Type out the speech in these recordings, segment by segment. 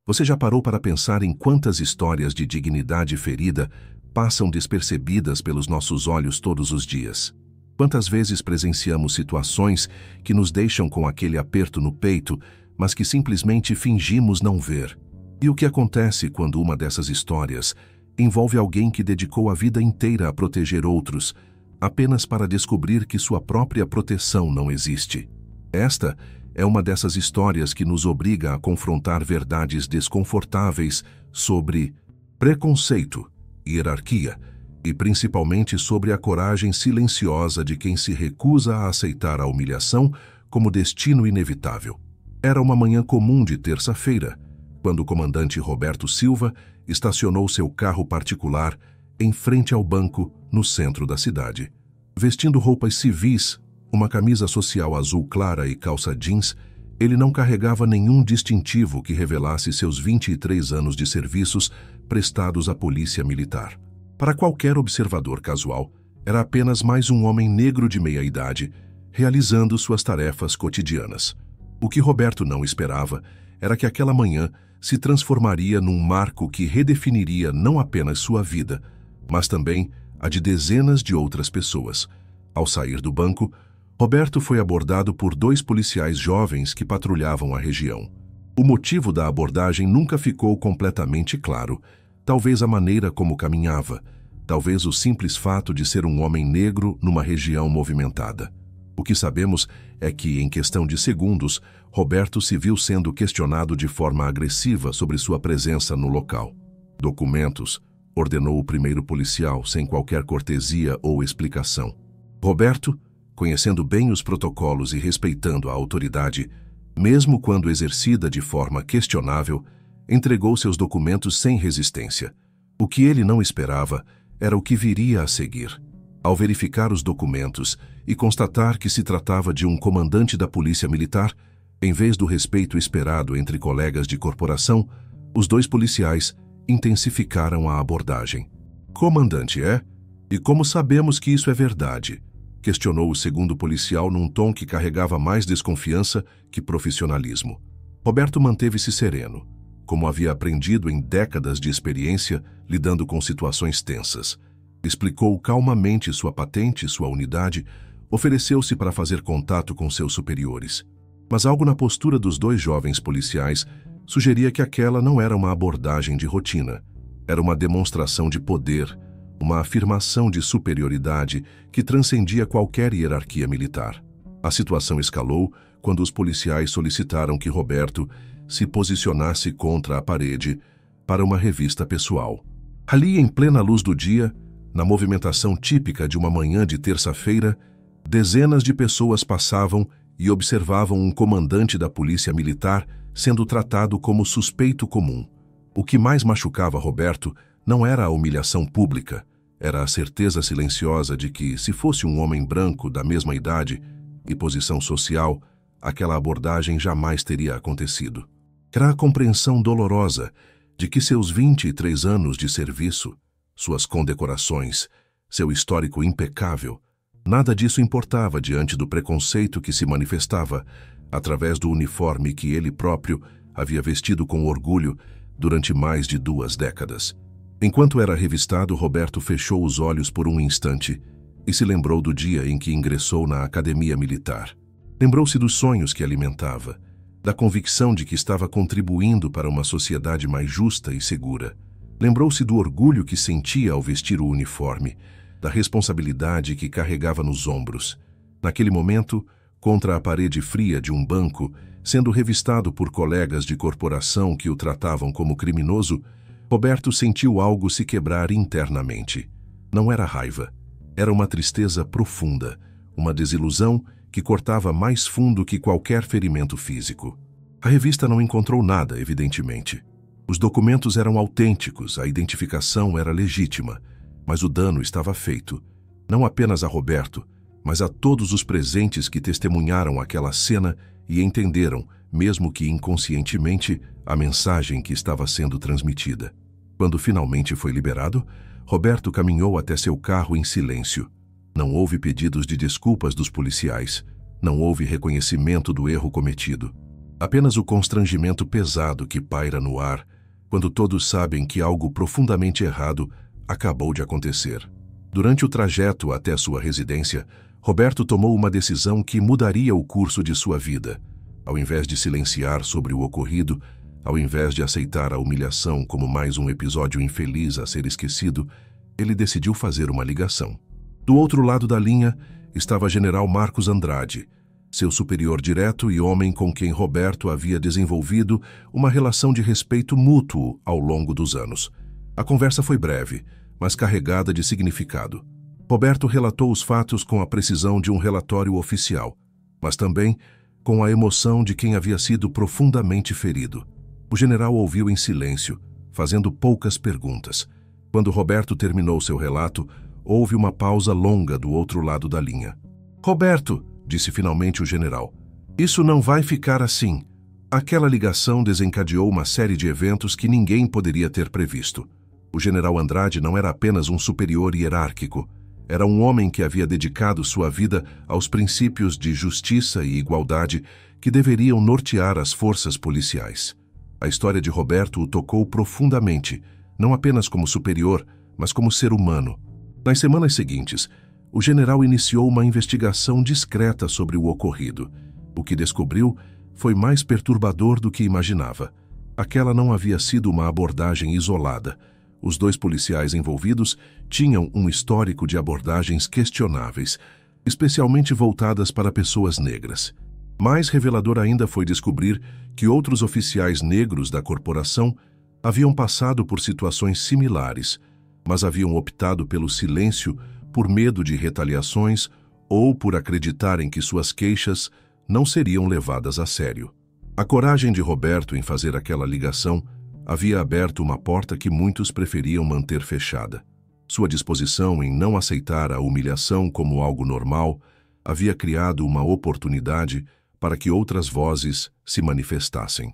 Você já parou para pensar em quantas histórias de dignidade ferida passam despercebidas pelos nossos olhos todos os dias? Quantas vezes presenciamos situações que nos deixam com aquele aperto no peito, mas que simplesmente fingimos não ver? E o que acontece quando uma dessas histórias envolve alguém que dedicou a vida inteira a proteger outros, apenas para descobrir que sua própria proteção não existe? Esta é uma dessas histórias que nos obriga a confrontar verdades desconfortáveis sobre preconceito, hierarquia e principalmente sobre a coragem silenciosa de quem se recusa a aceitar a humilhação como destino inevitável. Era uma manhã comum de terça-feira, quando o comandante Roberto Silva estacionou seu carro particular em frente ao banco no centro da cidade. Vestindo roupas civis, uma camisa social azul clara e calça jeans, ele não carregava nenhum distintivo que revelasse seus 23 anos de serviços prestados à polícia militar. Para qualquer observador casual, era apenas mais um homem negro de meia-idade, realizando suas tarefas cotidianas. O que Roberto não esperava era que aquela manhã se transformaria num marco que redefiniria não apenas sua vida, mas também a de dezenas de outras pessoas. Ao sair do banco, Roberto foi abordado por 2 policiais jovens que patrulhavam a região. O motivo da abordagem nunca ficou completamente claro. Talvez a maneira como caminhava, talvez o simples fato de ser um homem negro numa região movimentada. O que sabemos é que, em questão de segundos, Roberto se viu sendo questionado de forma agressiva sobre sua presença no local. "Documentos", ordenou o primeiro policial sem qualquer cortesia ou explicação. Roberto, conhecendo bem os protocolos e respeitando a autoridade, mesmo quando exercida de forma questionável, entregou seus documentos sem resistência. O que ele não esperava era o que viria a seguir. Ao verificar os documentos e constatar que se tratava de um comandante da Polícia Militar, em vez do respeito esperado entre colegas de corporação, os 2 policiais intensificaram a abordagem. "Comandante, é? E como sabemos que isso é verdade?", questionou o segundo policial num tom que carregava mais desconfiança que profissionalismo. Roberto manteve-se sereno, como havia aprendido em décadas de experiência lidando com situações tensas. Explicou calmamente sua patente, sua unidade, ofereceu-se para fazer contato com seus superiores. Mas algo na postura dos 2 jovens policiais sugeria que aquela não era uma abordagem de rotina. Era uma demonstração de poder, uma afirmação de superioridade que transcendia qualquer hierarquia militar. A situação escalou quando os policiais solicitaram que Roberto se posicionasse contra a parede para uma revista pessoal. Ali, em plena luz do dia, na movimentação típica de uma manhã de terça-feira, dezenas de pessoas passavam e observavam um comandante da polícia militar sendo tratado como suspeito comum. O que mais machucava Roberto não era a humilhação pública, era a certeza silenciosa de que, se fosse um homem branco da mesma idade e posição social, aquela abordagem jamais teria acontecido. Era a compreensão dolorosa de que seus 23 anos de serviço, suas condecorações, seu histórico impecável, nada disso importava diante do preconceito que se manifestava através do uniforme que ele próprio havia vestido com orgulho durante mais de 2 décadas. Enquanto era revistado, Roberto fechou os olhos por um instante e se lembrou do dia em que ingressou na academia militar. Lembrou-se dos sonhos que alimentava, da convicção de que estava contribuindo para uma sociedade mais justa e segura. Lembrou-se do orgulho que sentia ao vestir o uniforme, da responsabilidade que carregava nos ombros. Naquele momento, contra a parede fria de um banco, sendo revistado por colegas de corporação que o tratavam como criminoso, Roberto sentiu algo se quebrar internamente. Não era raiva, era uma tristeza profunda, uma desilusão que cortava mais fundo que qualquer ferimento físico. A revista não encontrou nada, evidentemente. Os documentos eram autênticos, a identificação era legítima, mas o dano estava feito, não apenas a Roberto, mas a todos os presentes que testemunharam aquela cena e entenderam, mesmo que inconscientemente, a mensagem que estava sendo transmitida. Quando finalmente foi liberado, Roberto caminhou até seu carro em silêncio. Não houve pedidos de desculpas dos policiais, não houve reconhecimento do erro cometido. Apenas o constrangimento pesado que paira no ar quando todos sabem que algo profundamente errado acabou de acontecer. Durante o trajeto até sua residência, Roberto tomou uma decisão que mudaria o curso de sua vida. Ao invés de silenciar sobre o ocorrido, ao invés de aceitar a humilhação como mais um episódio infeliz a ser esquecido, ele decidiu fazer uma ligação. Do outro lado da linha estava General Marcos Andrade, seu superior direto e homem com quem Roberto havia desenvolvido uma relação de respeito mútuo ao longo dos anos. A conversa foi breve, mas carregada de significado. Roberto relatou os fatos com a precisão de um relatório oficial, mas também com a emoção de quem havia sido profundamente ferido. O general ouviu em silêncio, fazendo poucas perguntas. Quando Roberto terminou seu relato, houve uma pausa longa do outro lado da linha. "Roberto", disse finalmente o general, "isso não vai ficar assim." Aquela ligação desencadeou uma série de eventos que ninguém poderia ter previsto. O general Andrade não era apenas um superior hierárquico. Era um homem que havia dedicado sua vida aos princípios de justiça e igualdade que deveriam nortear as forças policiais. A história de Roberto o tocou profundamente, não apenas como superior, mas como ser humano. Nas semanas seguintes, o general iniciou uma investigação discreta sobre o ocorrido. O que descobriu foi mais perturbador do que imaginava. Aquela não havia sido uma abordagem isolada. Os dois policiais envolvidos tinham um histórico de abordagens questionáveis, especialmente voltadas para pessoas negras. Mais revelador ainda foi descobrir que outros oficiais negros da corporação haviam passado por situações similares, mas haviam optado pelo silêncio por medo de retaliações ou por acreditarem que suas queixas não seriam levadas a sério. A coragem de Roberto em fazer aquela ligação havia aberto uma porta que muitos preferiam manter fechada. Sua disposição em não aceitar a humilhação como algo normal havia criado uma oportunidade para que outras vozes se manifestassem.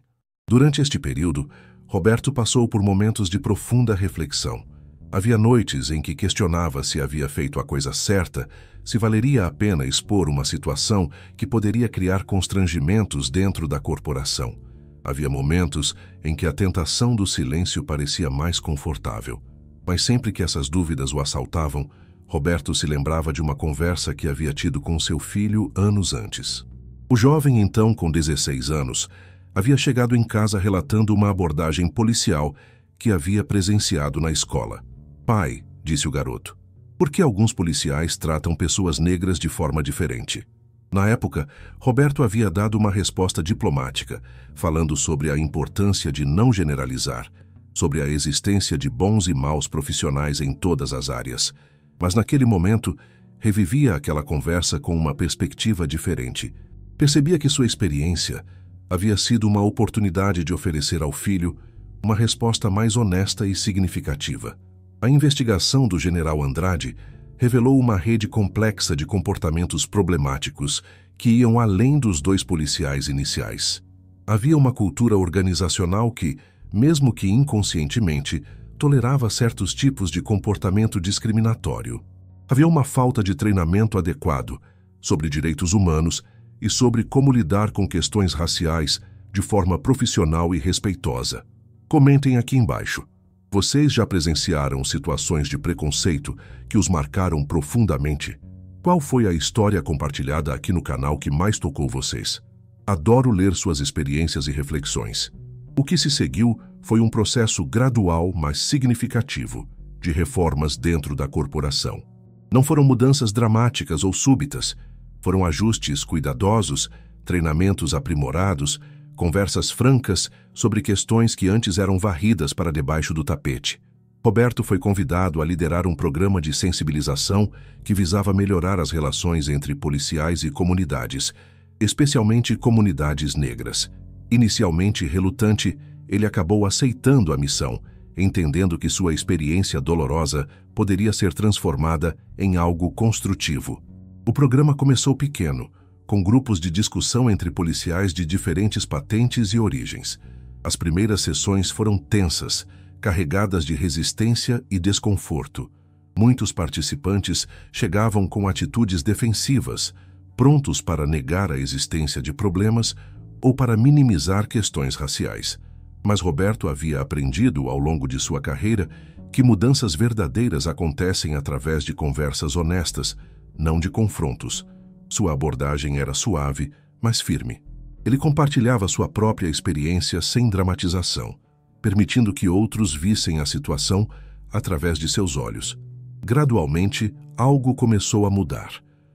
Durante este período, Roberto passou por momentos de profunda reflexão. Havia noites em que questionava se havia feito a coisa certa, se valeria a pena expor uma situação que poderia criar constrangimentos dentro da corporação. Havia momentos em que a tentação do silêncio parecia mais confortável. Mas sempre que essas dúvidas o assaltavam, Roberto se lembrava de uma conversa que havia tido com seu filho anos antes. O jovem, então com 16 anos, havia chegado em casa relatando uma abordagem policial que havia presenciado na escola. "Pai", disse o garoto, "por que alguns policiais tratam pessoas negras de forma diferente?" Na época, Roberto havia dado uma resposta diplomática, falando sobre a importância de não generalizar, sobre a existência de bons e maus profissionais em todas as áreas. Mas naquele momento, revivia aquela conversa com uma perspectiva diferente. Percebia que sua experiência havia sido uma oportunidade de oferecer ao filho uma resposta mais honesta e significativa. A investigação do general Andrade revelou uma rede complexa de comportamentos problemáticos que iam além dos dois policiais iniciais. Havia uma cultura organizacional que, mesmo que inconscientemente, tolerava certos tipos de comportamento discriminatório. Havia uma falta de treinamento adequado sobre direitos humanos e sobre como lidar com questões raciais de forma profissional e respeitosa. Comentem aqui embaixo. Vocês já presenciaram situações de preconceito que os marcaram profundamente? Qual foi a história compartilhada aqui no canal que mais tocou vocês? Adoro ler suas experiências e reflexões. O que se seguiu foi um processo gradual, mas significativo, de reformas dentro da corporação. Não foram mudanças dramáticas ou súbitas, foram ajustes cuidadosos, treinamentos aprimorados, conversas francas sobre questões que antes eram varridas para debaixo do tapete. Roberto foi convidado a liderar um programa de sensibilização que visava melhorar as relações entre policiais e comunidades, especialmente comunidades negras. Inicialmente relutante, ele acabou aceitando a missão, entendendo que sua experiência dolorosa poderia ser transformada em algo construtivo. O programa começou pequeno, com grupos de discussão entre policiais de diferentes patentes e origens. As primeiras sessões foram tensas, carregadas de resistência e desconforto. Muitos participantes chegavam com atitudes defensivas, prontos para negar a existência de problemas ou para minimizar questões raciais. Mas Roberto havia aprendido ao longo de sua carreira que mudanças verdadeiras acontecem através de conversas honestas, não de confrontos. Sua abordagem era suave, mas firme. Ele compartilhava sua própria experiência sem dramatização, permitindo que outros vissem a situação através de seus olhos. Gradualmente, algo começou a mudar.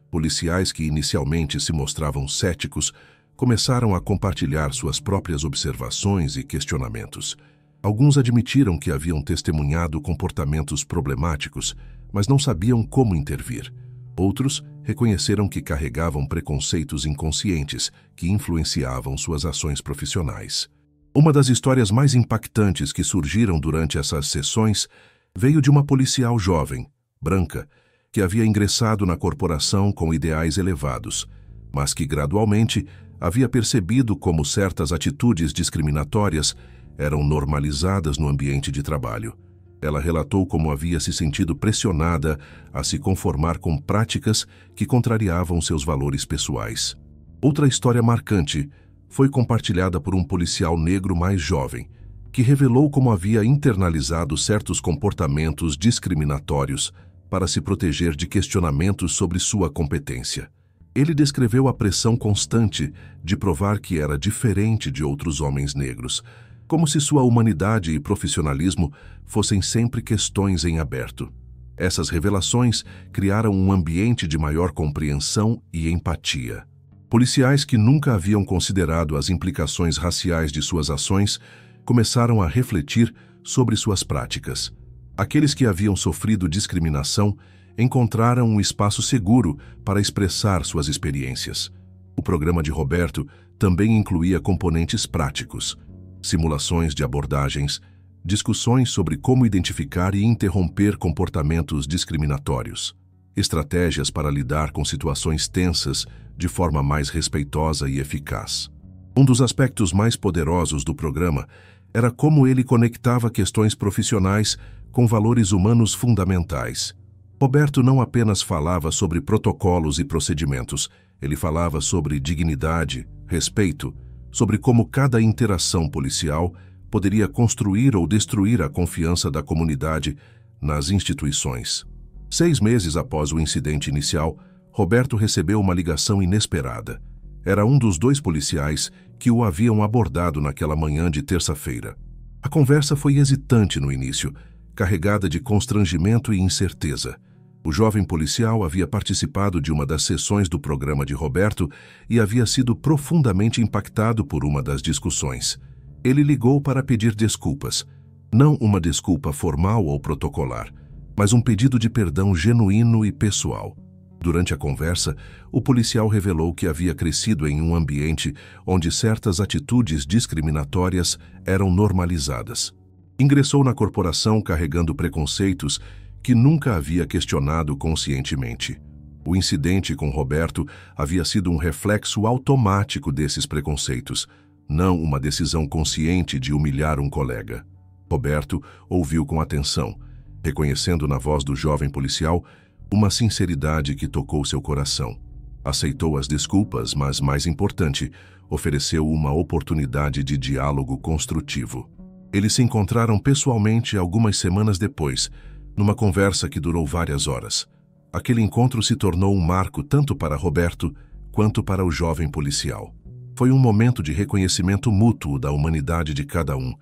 Policiais que inicialmente se mostravam céticos começaram a compartilhar suas próprias observações e questionamentos. Alguns admitiram que haviam testemunhado comportamentos problemáticos, mas não sabiam como intervir. Outros reconheceram que carregavam preconceitos inconscientes que influenciavam suas ações profissionais. Uma das histórias mais impactantes que surgiram durante essas sessões veio de uma policial jovem, branca, que havia ingressado na corporação com ideais elevados, mas que gradualmente havia percebido como certas atitudes discriminatórias eram normalizadas no ambiente de trabalho. Ela relatou como havia se sentido pressionada a se conformar com práticas que contrariavam seus valores pessoais. Outra história marcante foi compartilhada por um policial negro mais jovem, que revelou como havia internalizado certos comportamentos discriminatórios para se proteger de questionamentos sobre sua competência. Ele descreveu a pressão constante de provar que era diferente de outros homens negros, como se sua humanidade e profissionalismo fossem sempre questões em aberto. Essas revelações criaram um ambiente de maior compreensão e empatia. Policiais que nunca haviam considerado as implicações raciais de suas ações começaram a refletir sobre suas práticas. Aqueles que haviam sofrido discriminação encontraram um espaço seguro para expressar suas experiências. O programa de Roberto também incluía componentes práticos, simulações de abordagens, discussões sobre como identificar e interromper comportamentos discriminatórios, estratégias para lidar com situações tensas de forma mais respeitosa e eficaz. Um dos aspectos mais poderosos do programa era como ele conectava questões profissionais com valores humanos fundamentais. Roberto não apenas falava sobre protocolos e procedimentos, ele falava sobre dignidade, respeito, sobre como cada interação policial poderia construir ou destruir a confiança da comunidade nas instituições. 6 meses após o incidente inicial, Roberto recebeu uma ligação inesperada. Era um dos 2 policiais que o haviam abordado naquela manhã de terça-feira. A conversa foi hesitante no início, carregada de constrangimento e incerteza. O jovem policial havia participado de uma das sessões do programa de Roberto e havia sido profundamente impactado por uma das discussões. Ele ligou para pedir desculpas, não uma desculpa formal ou protocolar, mas um pedido de perdão genuíno e pessoal. Durante a conversa, o policial revelou que havia crescido em um ambiente onde certas atitudes discriminatórias eram normalizadas. Ingressou na corporação carregando preconceitos que nunca havia questionado conscientemente. O incidente com Roberto havia sido um reflexo automático desses preconceitos, não uma decisão consciente de humilhar um colega. Roberto ouviu com atenção, reconhecendo na voz do jovem policial uma sinceridade que tocou seu coração. Aceitou as desculpas, mas, mais importante, ofereceu uma oportunidade de diálogo construtivo. Eles se encontraram pessoalmente algumas semanas depois, numa conversa que durou várias horas. Aquele encontro se tornou um marco tanto para Roberto quanto para o jovem policial. Foi um momento de reconhecimento mútuo da humanidade de cada um,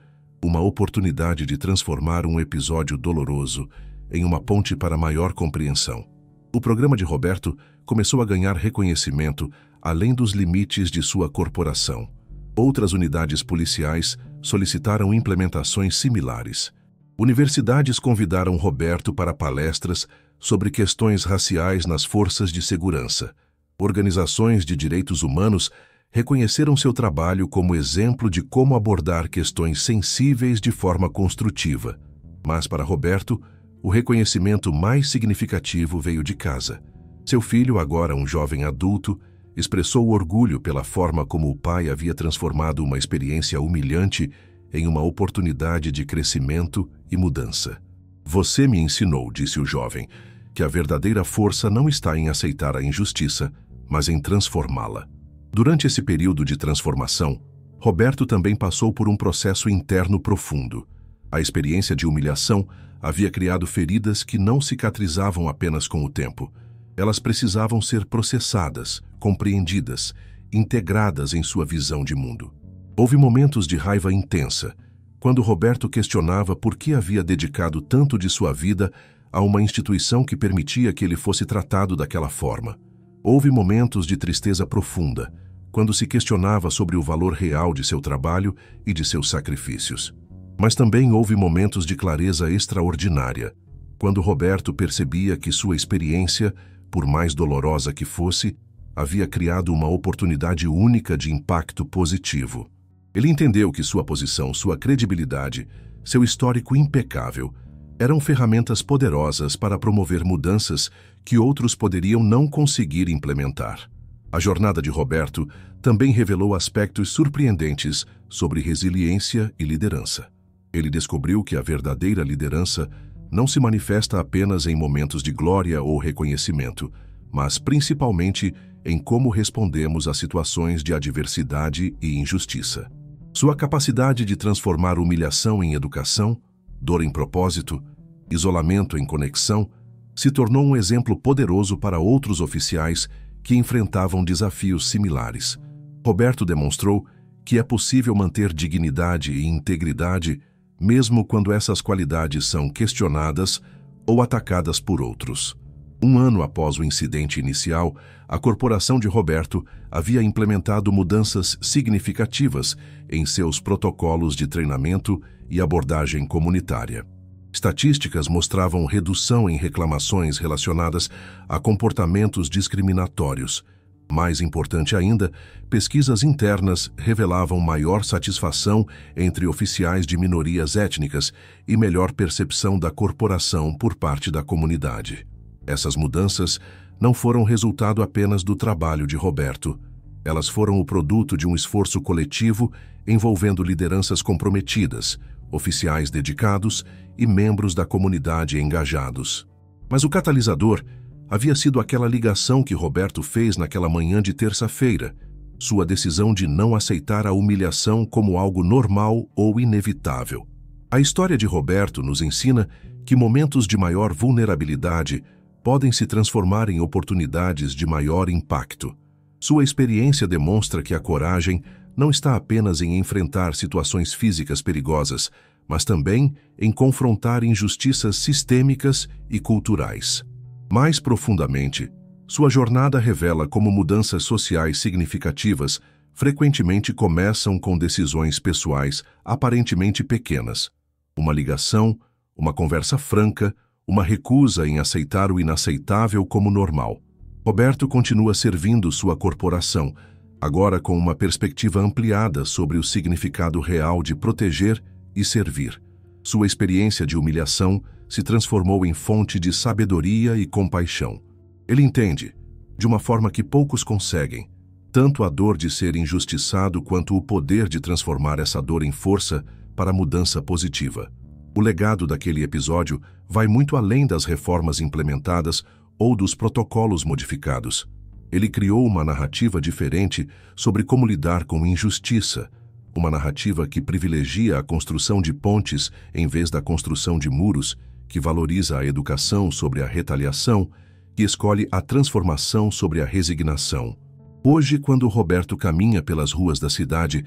uma oportunidade de transformar um episódio doloroso em uma ponte para maior compreensão. O programa de Roberto começou a ganhar reconhecimento além dos limites de sua corporação. Outras unidades policiais solicitaram implementações similares. Universidades convidaram Roberto para palestras sobre questões raciais nas forças de segurança. Organizações de direitos humanos reconheceram seu trabalho como exemplo de como abordar questões sensíveis de forma construtiva. Mas para Roberto, o reconhecimento mais significativo veio de casa. Seu filho, agora um jovem adulto, expressou orgulho pela forma como o pai havia transformado uma experiência humilhante em uma oportunidade de crescimento e mudança. "Você me ensinou", disse o jovem, "que a verdadeira força não está em aceitar a injustiça, mas em transformá-la." Durante esse período de transformação, Roberto também passou por um processo interno profundo. A experiência de humilhação havia criado feridas que não cicatrizavam apenas com o tempo. Elas precisavam ser processadas, compreendidas, integradas em sua visão de mundo. Houve momentos de raiva intensa, quando Roberto questionava por que havia dedicado tanto de sua vida a uma instituição que permitia que ele fosse tratado daquela forma. Houve momentos de tristeza profunda, quando se questionava sobre o valor real de seu trabalho e de seus sacrifícios. Mas também houve momentos de clareza extraordinária, quando Roberto percebia que sua experiência, por mais dolorosa que fosse, havia criado uma oportunidade única de impacto positivo. Ele entendeu que sua posição, sua credibilidade, seu histórico impecável, eram ferramentas poderosas para promover mudanças que outros poderiam não conseguir implementar. A jornada de Roberto também revelou aspectos surpreendentes sobre resiliência e liderança. Ele descobriu que a verdadeira liderança não se manifesta apenas em momentos de glória ou reconhecimento, mas principalmente em como respondemos a situações de adversidade e injustiça. Sua capacidade de transformar humilhação em educação, dor em propósito, isolamento em conexão, se tornou um exemplo poderoso para outros oficiais que enfrentavam desafios similares. Roberto demonstrou que é possível manter dignidade e integridade mesmo quando essas qualidades são questionadas ou atacadas por outros. Um ano após o incidente inicial, a corporação de Roberto havia implementado mudanças significativas em seus protocolos de treinamento e abordagem comunitária. Estatísticas mostravam redução em reclamações relacionadas a comportamentos discriminatórios. Mais importante ainda, pesquisas internas revelavam maior satisfação entre oficiais de minorias étnicas e melhor percepção da corporação por parte da comunidade. Essas mudanças não foram resultado apenas do trabalho de Roberto. Elas foram o produto de um esforço coletivo envolvendo lideranças comprometidas, oficiais dedicados e membros da comunidade engajados. Mas o catalisador havia sido aquela ligação que Roberto fez naquela manhã de terça-feira, sua decisão de não aceitar a humilhação como algo normal ou inevitável. A história de Roberto nos ensina que momentos de maior vulnerabilidade podem se transformar em oportunidades de maior impacto. Sua experiência demonstra que a coragem não está apenas em enfrentar situações físicas perigosas, mas também em confrontar injustiças sistêmicas e culturais. Mais profundamente, sua jornada revela como mudanças sociais significativas frequentemente começam com decisões pessoais aparentemente pequenas. Uma ligação, uma conversa franca, uma recusa em aceitar o inaceitável como normal. Roberto continua servindo sua corporação, agora com uma perspectiva ampliada sobre o significado real de proteger e servir. Sua experiência de humilhação se transformou em fonte de sabedoria e compaixão. Ele entende, de uma forma que poucos conseguem, tanto a dor de ser injustiçado quanto o poder de transformar essa dor em força para a mudança positiva. O legado daquele episódio vai muito além das reformas implementadas ou dos protocolos modificados. Ele criou uma narrativa diferente sobre como lidar com injustiça, uma narrativa que privilegia a construção de pontes em vez da construção de muros, que valoriza a educação sobre a retaliação, que escolhe a transformação sobre a resignação. Hoje, quando Roberto caminha pelas ruas da cidade,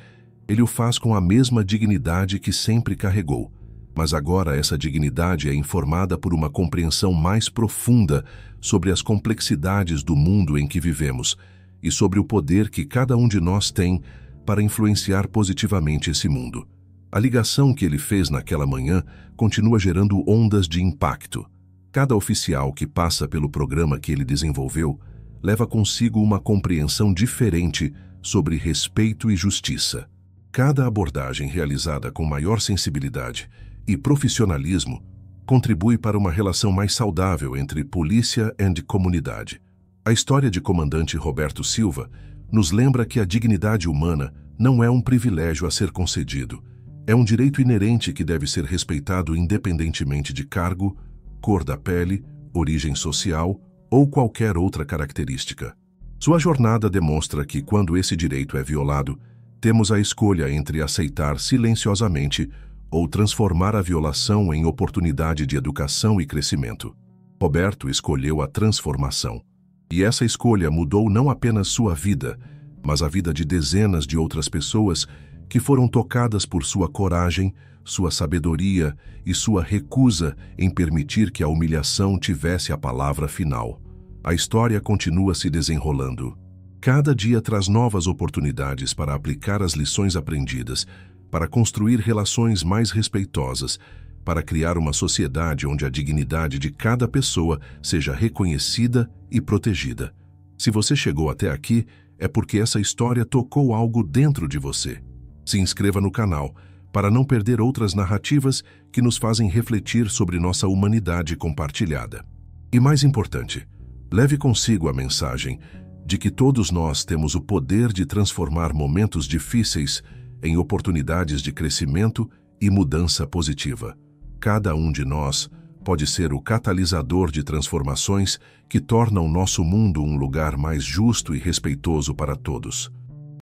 ele o faz com a mesma dignidade que sempre carregou. Mas agora essa dignidade é informada por uma compreensão mais profunda sobre as complexidades do mundo em que vivemos e sobre o poder que cada um de nós tem para influenciar positivamente esse mundo. A ligação que ele fez naquela manhã continua gerando ondas de impacto. Cada oficial que passa pelo programa que ele desenvolveu leva consigo uma compreensão diferente sobre respeito e justiça. Cada abordagem realizada com maior sensibilidade e profissionalismo contribui para uma relação mais saudável entre polícia e comunidade. A história de comandante Roberto Silva nos lembra que a dignidade humana não é um privilégio a ser concedido. É um direito inerente que deve ser respeitado independentemente de cargo, cor da pele, origem social ou qualquer outra característica. Sua jornada demonstra que, quando esse direito é violado, temos a escolha entre aceitar silenciosamente ou transformar a violação em oportunidade de educação e crescimento. Roberto escolheu a transformação. E essa escolha mudou não apenas sua vida, mas a vida de dezenas de outras pessoas que foram tocadas por sua coragem, sua sabedoria e sua recusa em permitir que a humilhação tivesse a palavra final. A história continua se desenrolando. Cada dia traz novas oportunidades para aplicar as lições aprendidas, para construir relações mais respeitosas, para criar uma sociedade onde a dignidade de cada pessoa seja reconhecida e protegida. Se você chegou até aqui, é porque essa história tocou algo dentro de você. Se inscreva no canal para não perder outras narrativas que nos fazem refletir sobre nossa humanidade compartilhada. E mais importante, leve consigo a mensagem de que todos nós temos o poder de transformar momentos difíceis em oportunidades de crescimento e mudança positiva. Cada um de nós pode ser o catalisador de transformações que tornam nosso mundo um lugar mais justo e respeitoso para todos.